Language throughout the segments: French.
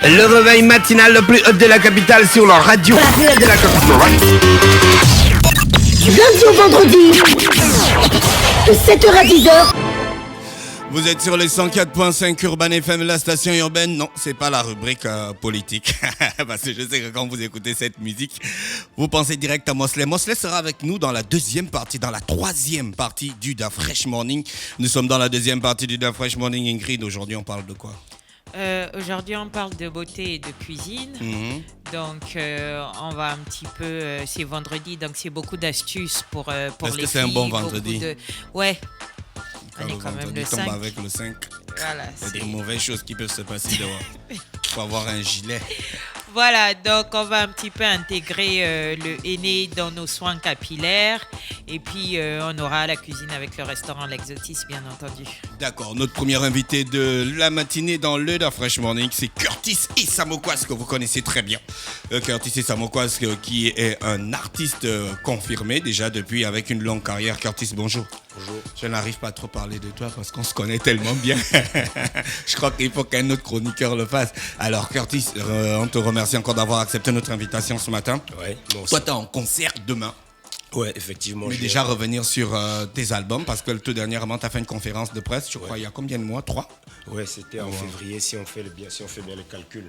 Le réveil matinal le plus haut de la capitale sur la radio. La plus haute de la capitale. Du lundi au vendredi, de 7h à 10h. Vous êtes sur les 104.5 Urban FM, la station urbaine. Non, c'est pas la rubrique politique. Parce que je sais que quand vous écoutez cette musique, vous pensez direct à Mosley. Mosley sera avec nous dans la deuxième partie, dans la troisième partie du Da Fresh Morning. Nous sommes dans la deuxième partie du Da Fresh Morning. Ingrid, aujourd'hui, on parle de quoi? Aujourd'hui, on parle de beauté et de cuisine. Donc, on va un petit peu... c'est vendredi, donc c'est beaucoup d'astuces pour les filles. Est-ce que c'est un bon vendredi? Ouais. Quand le vendredi tombe avec le 5, voilà, il y a des mauvaises choses qui peuvent se passer dehors. Il faut avoir un gilet. Voilà, donc on va un petit peu intégrer le henné dans nos soins capillaires. Et puis, on aura la cuisine avec le restaurant L'Exotis, bien entendu. D'accord, notre premier invité de la matinée dans le Da Fresh Morning, c'est Curtis Issamokwaz, que vous connaissez très bien. Curtis Issamokwaz, qui est un artiste confirmé déjà depuis, avec une longue carrière. Curtis, bonjour. Bonjour. Je n'arrive pas à trop parler de toi parce qu'on se connaît tellement bien. Je crois qu'il faut qu'un autre chroniqueur le fasse. Alors Curtis, on te remercie encore d'avoir accepté notre invitation ce matin. Ouais, toi, tu es en concert demain. Ouais, effectivement. Mais déjà revenir sur tes albums, parce que tout dernièrement, tu as fait une conférence de presse, je crois, il y a combien de mois? 3? Ouais, c'était en février, si on fait bien le calcul.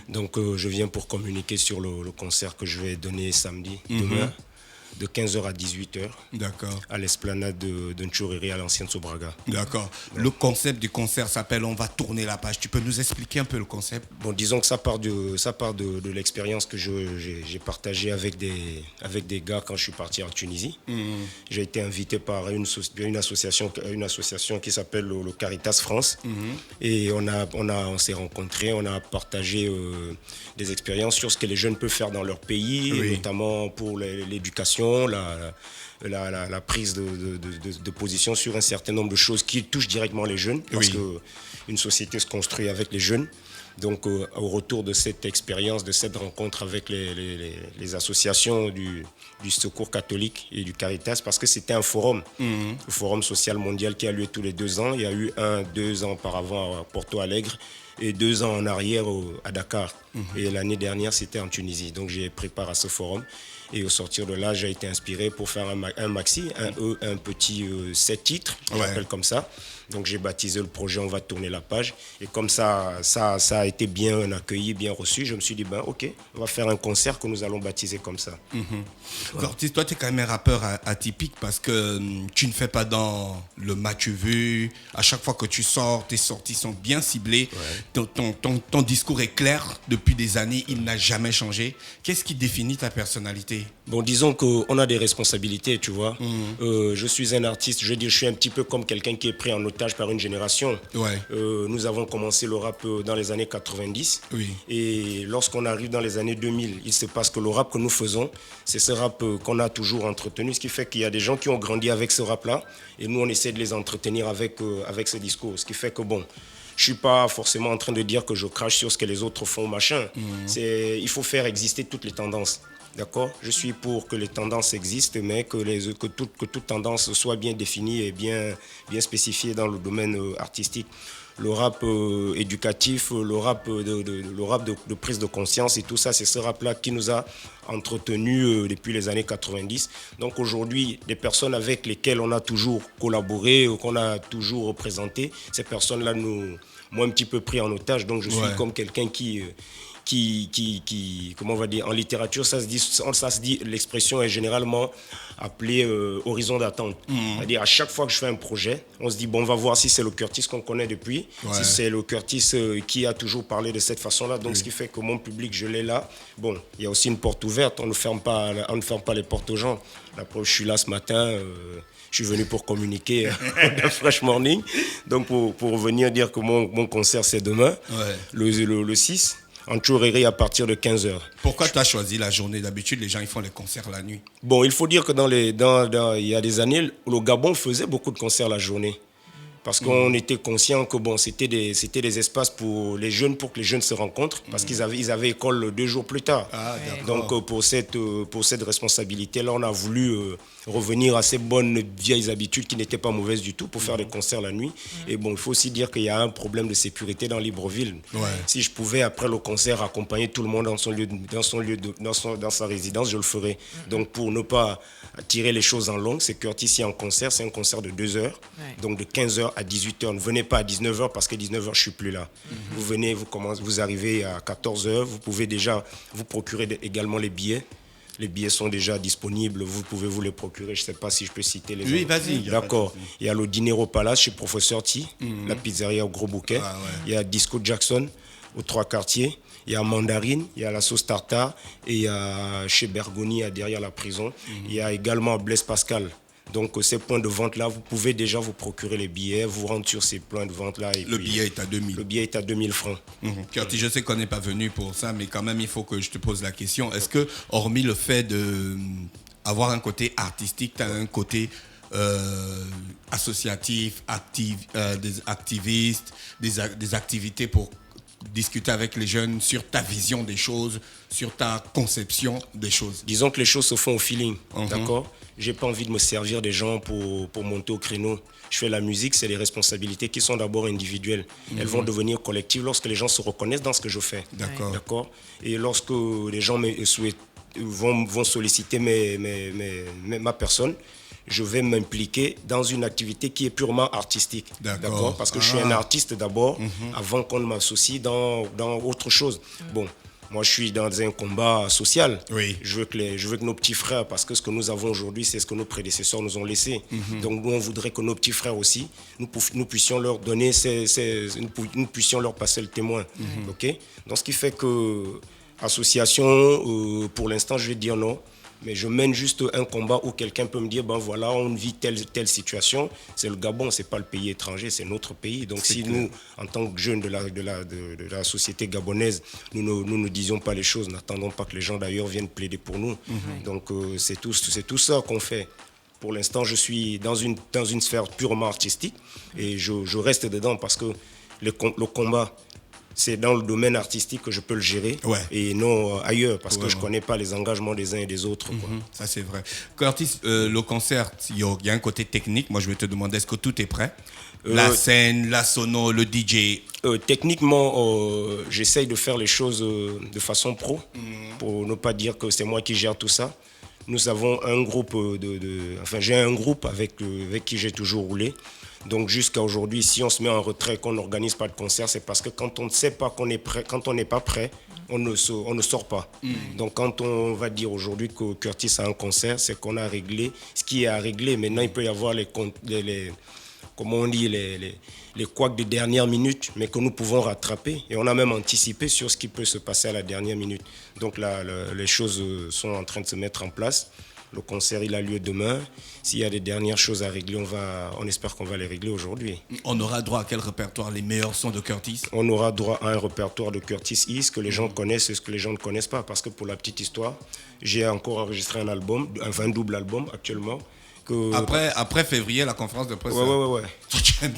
Donc, je viens pour communiquer sur le concert que je vais donner samedi, demain, de 15h à 18h. D'accord. À l'esplanade de Ntchoriri à l'ancienne Sobraga. D'accord. Le concept du concert s'appelle On va tourner la page. Tu peux nous expliquer un peu le concept? Bon, disons que ça part de l'expérience que j'ai partagée avec des gars quand je suis parti en Tunisie. J'ai été invité par une association qui s'appelle le Caritas France. Et on s'est rencontrés, on a partagé des expériences sur ce que les jeunes peuvent faire dans leur pays, notamment pour l'éducation, la prise de position sur un certain nombre de choses qui touchent directement les jeunes, parce qu'une société se construit avec les jeunes. Donc, au retour de cette expérience, de cette rencontre avec les associations du Secours catholique et du Caritas, parce que c'était un forum, le Forum social mondial qui a lieu tous les 2 ans. Il y a eu 2 ans auparavant à Porto Alegre et 2 ans en arrière à Dakar. Et l'année dernière, c'était en Tunisie. Donc, j'ai pris part à ce forum. Et au sortir de là, j'ai été inspiré pour faire un maxi, un petit 7 titres, j'appelle comme ça. Donc j'ai baptisé le projet On va tourner la page. Et comme ça a été bien accueilli, bien reçu, je me suis dit, ok, on va faire un concert que nous allons baptiser comme ça. Curtis, toi, tu es quand même un rappeur atypique parce que tu ne fais pas dans le m'as-tu vu. À chaque fois que tu sors, tes sorties sont bien ciblées. Ton discours est clair depuis des années, il n'a jamais changé. Qu'est-ce qui définit ta personnalité? Bon, disons qu'on a des responsabilités, tu vois. Je suis un artiste, je suis un petit peu comme quelqu'un qui est pris en otage par une génération. Nous avons commencé le rap dans les années 90. Et lorsqu'on arrive dans les années 2000, il se passe que le rap que nous faisons, c'est ce rap qu'on a toujours entretenu, ce qui fait qu'il y a des gens qui ont grandi avec ce rap-là, et nous, on essaie de les entretenir avec ce discours. Ce qui fait que, bon, je ne suis pas forcément en train de dire que je crache sur ce que les autres font, machin. Il faut faire exister toutes les tendances. D'accord? Je suis pour que les tendances existent, mais que toute tendance soit bien définie et bien spécifiée dans le domaine artistique. Le rap éducatif, le rap de prise de conscience et tout ça, c'est ce rap-là qui nous a entretenus depuis les années 90. Donc aujourd'hui, des personnes avec lesquelles on a toujours collaboré, qu'on a toujours représenté, ces personnes-là m'ont un petit peu pris en otage. Donc je suis comme quelqu'un qui comment on va dire, en littérature, ça se dit, l'expression est généralement appelée horizon d'attente. C'est-à-dire, à chaque fois que je fais un projet, on se dit, bon, on va voir si c'est le Curtis qu'on connaît depuis, si c'est le Curtis qui a toujours parlé de cette façon-là. Donc, ce qui fait que mon public, je l'ai là. Bon, il y a aussi une porte ouverte, on ne ferme pas les portes aux gens. La preuve, je suis là ce matin, je suis venu pour communiquer au Fresh Morning. Donc, pour venir dire que mon concert, c'est demain, le 6. En Ntchoriri à partir de 15h. Pourquoi tu as choisi la journée? D'habitude, les gens ils font les concerts la nuit. Bon, il faut dire que il y a des années, le Gabon faisait beaucoup de concerts la journée. Parce qu'on était conscient que bon, c'était des espaces pour les jeunes, pour que les jeunes se rencontrent, parce qu'ils avaient école 2 jours plus tard. Ah, Donc pour cette responsabilité-là, on a voulu revenir à ces bonnes vieilles habitudes qui n'étaient pas mauvaises du tout pour faire des concerts la nuit. Et bon, il faut aussi dire qu'il y a un problème de sécurité dans Libreville. Ouais. Si je pouvais, après le concert, accompagner tout le monde dans sa résidence, je le ferais. Donc pour ne pas tirer les choses en long, c'est Curtis ici en concert, c'est un concert de 2 heures. Donc de 15h à 18h. Ne venez pas à 19h parce que 19h, je ne suis plus là. Vous venez, vous arrivez à 14h. Vous pouvez déjà vous procurer également les billets. Les billets sont déjà disponibles. Vous pouvez vous les procurer. Je ne sais pas si je peux citer les Oui, endroits. vas-y. D'accord. Il y a le dîner au Palace chez Professeur T, la pizzeria au Gros Bouquet. Ah, ouais. Il y a Disco Jackson aux 3 quartiers. Il y a Mandarine, il y a la sauce tartare. Et il y a chez Bergoni, derrière la prison. Il y a également Blaise Pascal. Donc ces points de vente-là, vous pouvez déjà vous procurer les billets, vous rendre sur ces points de vente-là. Le billet est à 2000. Le billet est à 2000 francs. Curtis, je sais qu'on n'est pas venu pour ça, mais quand même, il faut que je te pose la question. Est-ce que, hormis le fait d'avoir un côté artistique, tu as un côté associatif, des activistes, des activités pour discuter avec les jeunes sur ta vision des choses, sur ta conception des choses? Disons que les choses se font au feeling, d'accord? J'ai pas envie de me servir des gens pour monter au créneau. Je fais la musique, c'est les responsabilités qui sont d'abord individuelles. Elles vont devenir collectives lorsque les gens se reconnaissent dans ce que je fais. D'accord. Et lorsque les gens vont solliciter ma personne, je vais m'impliquer dans une activité qui est purement artistique. D'accord. Parce que je suis un artiste d'abord, avant qu'on ne m'associe dans autre chose. Bon, moi je suis dans un combat social. Oui. Je veux que nos petits frères, parce que ce que nous avons aujourd'hui, c'est ce que nos prédécesseurs nous ont laissé. Donc nous, on voudrait que nos petits frères aussi, nous puissions leur donner, nous puissions leur passer le témoin. Ok. Donc ce qui fait que association, pour l'instant, je vais dire non. Mais je mène juste un combat où quelqu'un peut me dire, ben voilà, on vit telle situation. C'est le Gabon, c'est pas le pays étranger, c'est notre pays. Donc si nous, en tant que jeunes de la société gabonaise, nous ne disions pas les choses, n'attendons pas que les gens d'ailleurs viennent plaider pour nous. Donc c'est tout ça qu'on fait. Pour l'instant, je suis dans une sphère purement artistique et je reste dedans parce que le combat, c'est dans le domaine artistique que je peux le gérer et non ailleurs parce que je ne connais pas les engagements des uns et des autres. Quoi. Ça, c'est vrai. Curtis, le concert, il y a un côté technique. Moi, je vais te demander, est-ce que tout est prêt? La scène, la sono, le DJ? Techniquement, j'essaye de faire les choses de façon pro pour ne pas dire que c'est moi qui gère tout ça. Nous avons un groupe j'ai un groupe avec qui j'ai toujours roulé. Donc jusqu'à aujourd'hui, si on se met en retrait, qu'on n'organise pas de concert, c'est parce que quand on ne sait pas qu'on est prêt, quand on n'est pas prêt, on ne sort pas. Donc quand on va dire aujourd'hui que Curtis a un concert, c'est qu'on a réglé ce qui est à régler. Maintenant, il peut y avoir les couacs de dernière minute, mais que nous pouvons rattraper. Et on a même anticipé sur ce qui peut se passer à la dernière minute. Donc là, les choses sont en train de se mettre en place. Le concert, il a lieu demain. S'il y a des dernières choses à régler, on espère qu'on va les régler aujourd'hui. On aura droit à quel répertoire? Les meilleurs sons de Curtis? On aura droit à un répertoire de Curtis East que les gens connaissent et ce que les gens ne connaissent pas. Parce que pour la petite histoire, j'ai encore enregistré un double album actuellement. Après février, la conférence de presse. Ouais.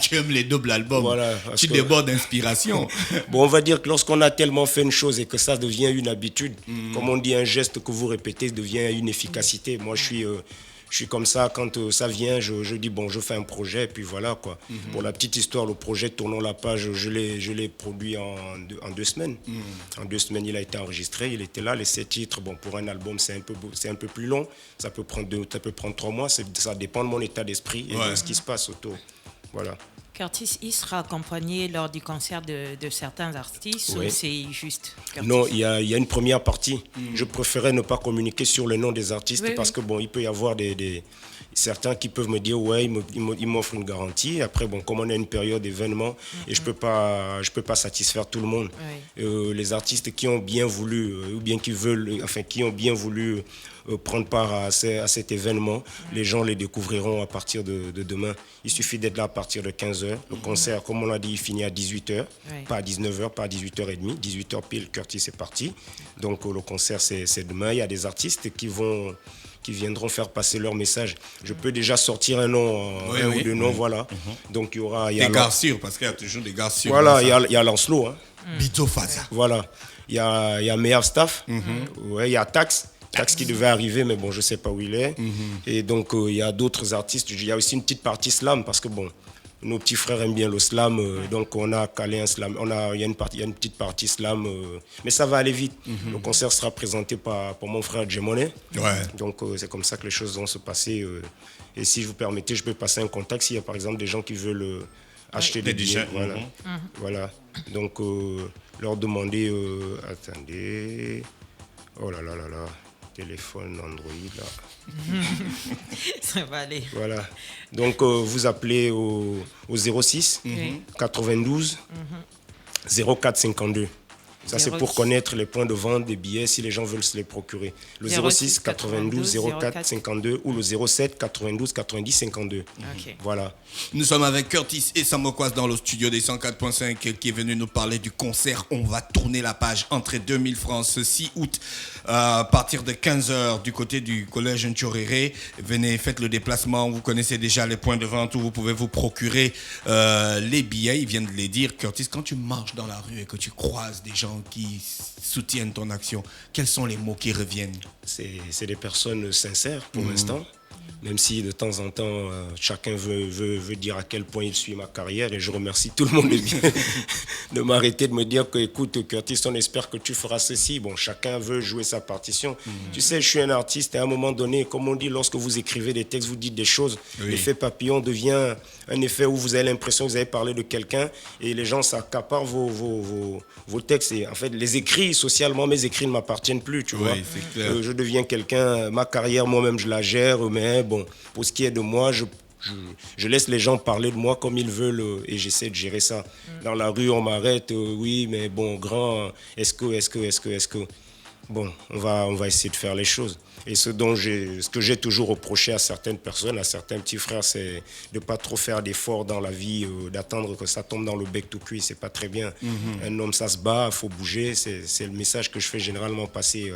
Tu aimes les doubles albums. Voilà, tu débordes d'inspiration. Bon, on va dire que lorsqu'on a tellement fait une chose et que ça devient une habitude, comme on dit, un geste que vous répétez devient une efficacité. Moi, je suis comme ça, quand ça vient, je dis bon, je fais un projet, et puis voilà quoi. Pour la petite histoire, le projet Tournons la page, je l'ai produit en 2 semaines. En 2 semaines, il a été enregistré, il était là, les 7 titres. Bon, pour un album, c'est un peu plus long, ça peut prendre 3 mois, ça dépend de mon état d'esprit et de ce qui se passe autour. Voilà. Curtis, il sera accompagné lors du concert de certains artistes ou c'est juste Curtis? Non, il y a une première partie. Je préférais ne pas communiquer sur le nom des artistes parce que bon, il peut y avoir certains qui peuvent me dire ils m'offrent une garantie. Après bon, comme on a une période d'événement et je peux pas satisfaire tout le monde. Les artistes qui ont bien voulu ou bien qui ont bien voulu prendre part à cet événement, les gens les découvriront à partir de demain. Il suffit d'être là à partir de 15h. Le concert, comme on l'a dit, il finit à 18h, pas à 19h, pas à 18h30. 18h pile, Curtis est parti. Donc le concert, c'est demain. Il y a des artistes qui vont qui viendront faire passer leur message. Je peux déjà sortir un nom, ou deux noms, voilà. Donc il y aura... Des gars sûrs, parce qu'il y a toujours des gars sûrs. Voilà, il y a Lancelot. Hein. Bito Faza. Voilà. Il y a Meav Staff. Ouais, il y a Tax qui devait arriver, mais bon, je ne sais pas où il est. Et donc, il y a d'autres artistes. Il y a aussi une petite partie slam, parce que bon, nos petits frères aiment bien le slam. Donc, on a calé un slam. Il y a une petite partie slam. Mais ça va aller vite. Le concert sera présenté par mon frère Djemone. Ouais. Donc, c'est comme ça que les choses vont se passer. Et si vous permettez, je peux passer un contact s'il y a par exemple des gens qui veulent acheter des billets. Voilà. Voilà. Donc, leur demander... attendez... Oh là là là là... Téléphone Android, là. Ça va aller. Voilà. Donc, vous appelez au 06 92 04 52. Ça, c'est pour connaître les points de vente des billets si les gens veulent se les procurer. Le 06 92 04 52 ou le 07 92 90 52. Okay. Voilà. Nous sommes avec Curtis et Samokwaz dans le studio des 104.5 qui est venu nous parler du concert. On va tourner la page. Entrée 2000 francs ce 6 août à partir de 15h du côté du collège Ntchoréré. Venez, faites le déplacement. Vous connaissez déjà les points de vente où vous pouvez vous procurer les billets. Ils viennent de les dire. Curtis, quand tu marches dans la rue et que tu croises des gens qui soutiennent ton action, quels sont les mots qui reviennent? C'est des personnes sincères pour l'instant, même si de temps en temps chacun veut dire à quel point il suit ma carrière, et je remercie tout le monde de m'arrêter, de me dire que écoute Curtis, on espère que tu feras ceci. Bon, chacun veut jouer sa partition. Tu sais, je suis un artiste et à un moment donné, comme on dit, lorsque vous écrivez des textes, vous dites des choses, l'effet papillon devient un effet où vous avez l'impression que vous avez parlé de quelqu'un et les gens s'accaparent vos textes. Et en fait, les écrits, socialement, mes écrits ne m'appartiennent plus, tu vois. Je deviens quelqu'un, ma carrière, moi-même, je la gère, mais bon, pour ce qui est de moi, je laisse les gens parler de moi comme ils veulent et j'essaie de gérer ça. Dans la rue, on m'arrête, oui, mais bon, grand, est-ce que... Bon, on va essayer de faire les choses. Et ce que j'ai toujours reproché à certaines personnes, à certains petits frères, c'est de ne pas trop faire d'efforts dans la vie, d'attendre que ça tombe dans le bec tout cuit, c'est pas très bien. Un homme, ça se bat, il faut bouger, c'est le message que je fais généralement passer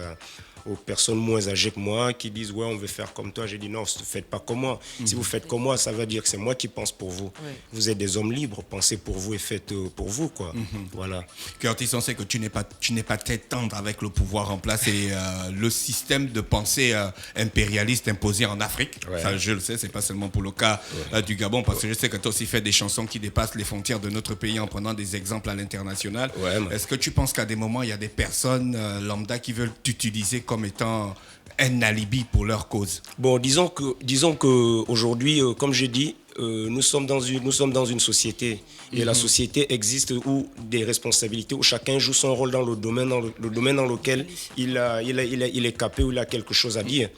aux personnes moins âgées que moi qui disent ouais on veut faire comme toi. J'ai dit non, ne faites pas comme moi. Si vous faites comme moi, ça veut dire que c'est moi qui pense pour vous. Vous êtes des hommes libres, pensez pour vous et faites pour vous, quoi. Voilà. Curtis, on sait que tu n'es pas tête tendre avec le pouvoir en place et le système de pensée impérialiste imposé en Afrique. Ça, je le sais, c'est pas seulement pour le cas du Gabon, parce que je sais que tu as aussi fait des chansons qui dépassent les frontières de notre pays en prenant des exemples à l'international. Est-ce que tu penses qu'à des moments il y a des personnes lambda qui veulent t'utiliser comme étant un alibi pour leur cause? Bon, disons que aujourd'hui, comme j'ai dit, nous sommes dans une société et la société existe où des responsabilités, où chacun joue son rôle dans le domaine dans lequel il est capé, où il a quelque chose à dire.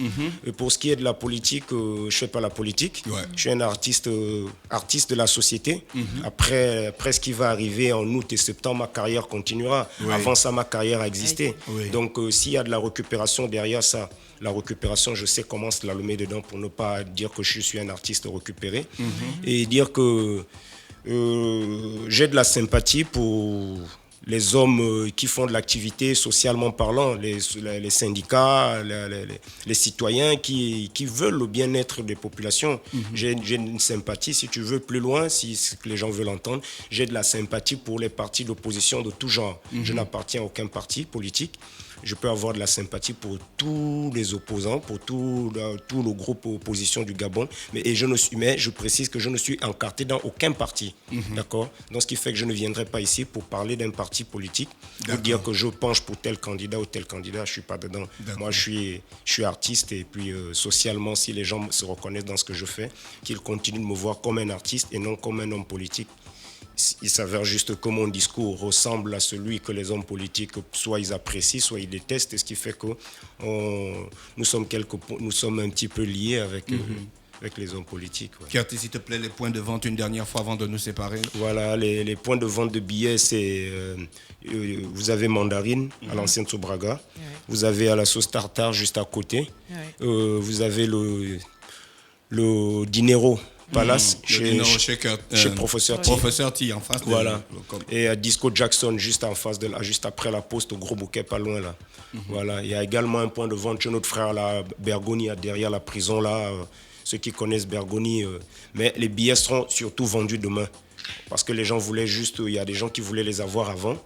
Et pour ce qui est de la politique, je ne fais pas la politique. Je suis un artiste de la société. Après ce qui va arriver en août et septembre, ma carrière continuera. Avant ça, ma carrière a existé. Donc, s'il y a de la récupération derrière ça, la récupération, je sais comment se la met dedans pour ne pas dire que je suis un artiste récupéré. Et dire que j'ai de la sympathie pour les hommes qui font de l'activité socialement parlant, les syndicats, les citoyens qui veulent le bien-être des populations. J'ai une sympathie, si tu veux, plus loin, si les gens veulent entendre, j'ai de la sympathie pour les partis d'opposition de tout genre. Je n'appartiens à aucun parti politique. Je peux avoir de la sympathie pour tous les opposants, pour tout le groupe opposition du Gabon. Mais je précise que je ne suis encarté dans aucun parti. D'accord ? Donc, ce qui fait que je ne viendrai pas ici pour parler d'un parti politique, pour dire que je penche pour tel candidat ou tel candidat. Je ne suis pas dedans. Moi, je suis artiste et puis socialement, si les gens se reconnaissent dans ce que je fais, qu'ils continuent de me voir comme un artiste et non comme un homme politique. Il s'avère juste que mon discours ressemble à celui que les hommes politiques, soit ils apprécient, soit ils détestent, ce qui fait que nous sommes un petit peu liés avec les hommes politiques. Curtis, s'il te plaît, les points de vente une dernière fois avant de nous séparer. Voilà, les points de vente de billets, c'est... vous avez Mandarine, à l'ancienne Sobraga. Vous avez à la sauce tartare, juste à côté. Vous avez le Dinero, Palace, chez Professeur T. Professeur T, en face. Voilà. Et à Disco Jackson, juste en face de là, juste après la poste, au Gros Bouquet, pas loin là. Voilà. Il y a également un point de vente chez notre frère là, Bergoni, derrière la prison là. Ceux qui connaissent Bergoni. Mais les billets seront surtout vendus demain. Parce que les gens voulaient juste, il y a des gens qui voulaient les avoir avant.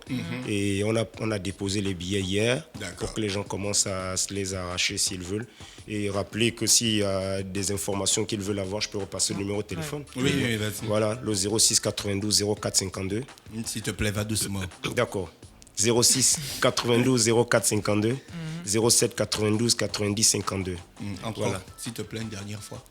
Et on a déposé les billets hier. Pour que les gens commencent à se les arracher s'ils veulent. Et rappeler que s'il y a des informations qu'ils veulent avoir, je peux repasser le numéro de téléphone. Oui, vas-y. Voilà, le 06 92 04 52. S'il te plaît, va doucement. D'accord. 06 92 04 52. 07 92 90 52. Encore, voilà. S'il te plaît, une dernière fois.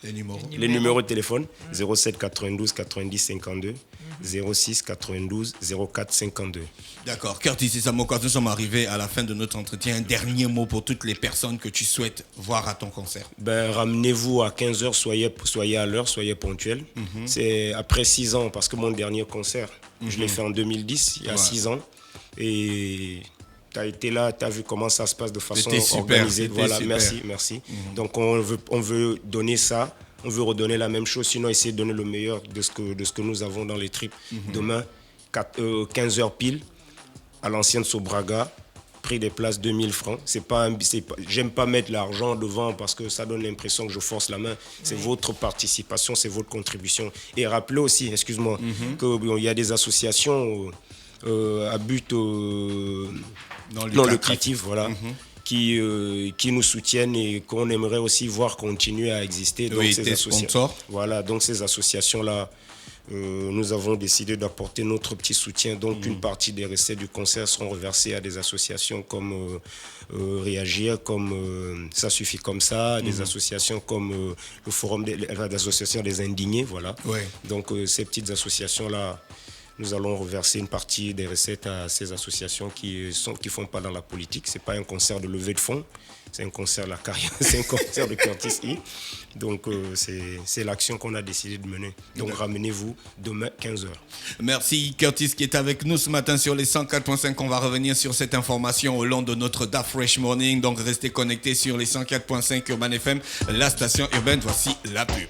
Les numéros de téléphone 07 92 90 52 06 92 04 52. D'accord. Curtis et Samoka, nous sommes arrivés à la fin de notre entretien. Un dernier mot pour toutes les personnes que tu souhaites voir à ton concert. Ramenez-vous à 15h, soyez à l'heure, soyez ponctuels. C'est après 6 ans, parce que mon dernier concert, je l'ai fait en 2010, il y a 6 ans. Et tu as été là, tu as vu comment ça se passe de façon organisée. Voilà, merci. Donc on veut donner ça, on veut redonner la même chose, sinon essayer de donner le meilleur de ce que nous avons dans les tripes. Demain, 15h pile, à l'ancienne Sobraga, prix des places 2000 francs. J'aime pas mettre l'argent devant parce que ça donne l'impression que je force la main. C'est votre participation, c'est votre contribution. Et rappelez aussi, excuse-moi, qu'il y a des associations à but non lucratif, voilà, qui nous soutiennent et qu'on aimerait aussi voir continuer à exister. Donc, ces associations, voilà, donc ces associations-là, nous avons décidé d'apporter notre petit soutien. Donc une partie des recettes du concert seront reversées à des associations comme Réagir, comme Ça suffit comme ça, des associations comme le Forum d'associations des Indignés, voilà. Donc ces petites associations-là, nous allons reverser une partie des recettes à ces associations qui font pas dans la politique. C'est pas un concert de levée de fonds, c'est un concert de la carrière, c'est un concert de Curtis E. Donc c'est l'action qu'on a décidé de mener. Donc ramenez-vous demain 15h. Merci Curtis qui est avec nous ce matin sur les 104.5. On va revenir sur cette information au long de notre Da Fresh Morning. Donc restez connectés sur les 104.5 Urban FM, la station urbaine. Voici la pub.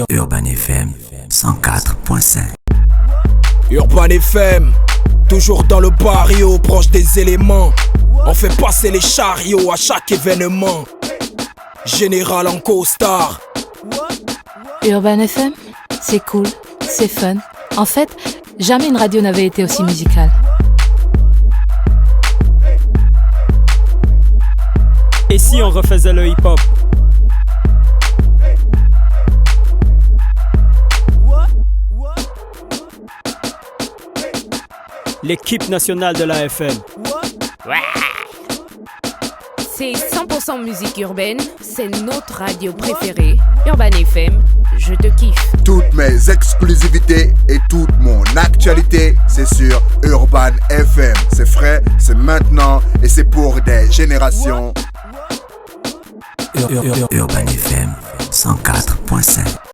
Urban FM 104.5. Urban FM, toujours dans le barrio, proche des éléments. On fait passer les chariots à chaque événement. Général en costard. Urban FM, c'est cool, c'est fun. En fait, jamais une radio n'avait été aussi musicale. Et si on refaisait le hip-hop? L'équipe nationale de la FM. C'est 100% musique urbaine, c'est notre radio préférée. Urban FM, je te kiffe. Toutes mes exclusivités et toute mon actualité, c'est sur Urban FM. C'est frais, c'est maintenant et c'est pour des générations. Urban FM 104.5.